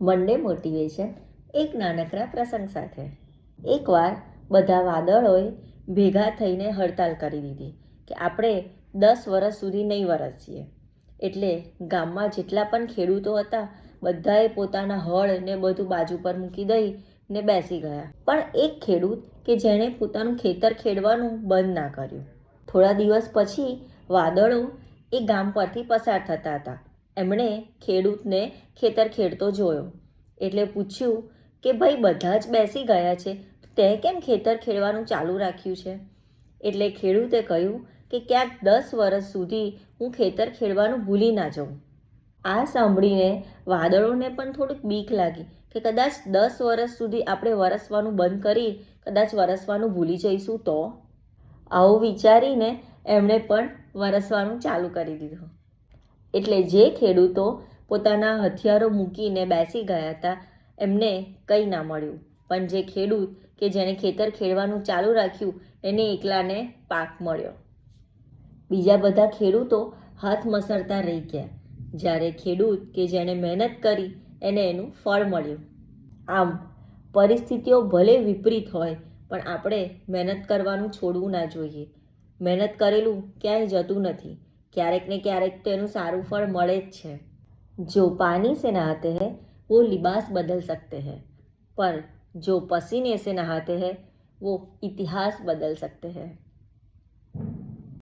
મંડે motivation એક નાનકડા પ્રસંગ સાથે. એકવાર બધા વાદળોએ ભેગા થઈને હડતાલ કરી દીધી કે આપણે 10 વર્ષ સુધી નહીં વરસીએ. એટલે ગામમાં જેટલા પણ ખેડૂતો હતા બધાએ પોતાના હળ ને બધું બાજુ પર મૂકી દઈને બેસી ગયા. પણ એક ખેડૂત કે જેણે પોતાનું ખેતર ખેડવાનું બંધ ના કર્યું. થોડા દિવસ પછી વાદળો એ ગામ પરથી પસાર થતા હતા. એમણે ખેડૂતને ખેતર ખેડતો જોયો એટલે પૂછ્યું કે ભાઈ બધા જ બેસી ગયા છે, તે કેમ ખેતર ખેડવાનું ચાલુ રાખ્યું છે? એટલે ખેડૂતે કહ્યું કે ક્યાંક 10 વર્ષ સુધી હું ખેતર ખેડવાનું ભૂલી ના જાઉં. આ સાંભળીને વાદળોને પણ થોડીક બીક લાગી કે કદાચ 10 વર્ષ સુધી આપણે વરસવાનું બંધ કરી કદાચ વરસવાનું ભૂલી જઈશું તો. આવું વિચારીને એમણે પણ વરસવાનું ચાલુ કરી દીધું. એટલે જે ખેડૂતો પોતાના હથિયારો મૂકીને બેસી ગયા હતા એમને કંઈ ના મળ્યું, પણ જે ખેડૂત કે જેણે ખેતર ખેડવાનું ચાલુ રાખ્યું એને એકલાને પાક મળ્યો. બીજા બધા ખેડૂતો હાથ મસળતા રહી ગયા, જ્યારે ખેડૂત કે જેણે મહેનત કરી એને એનું ફળ મળ્યું. આમ પરિસ્થિતિઓ ભલે વિપરીત હોય પણ આપણે મહેનત કરવાનું છોડવું ના જોઈએ. મહેનત કરેલું ક્યાંય જતું નથી, ક્યારેક ને ક્યારેક તો એનું સારું ફળ મળે જ છે. જો પાनी से नहाते हैं वो लिबास बदल सकते हैं, पर जो पसीने से नहाते हैं वो इतिहास बदल सकते हैं.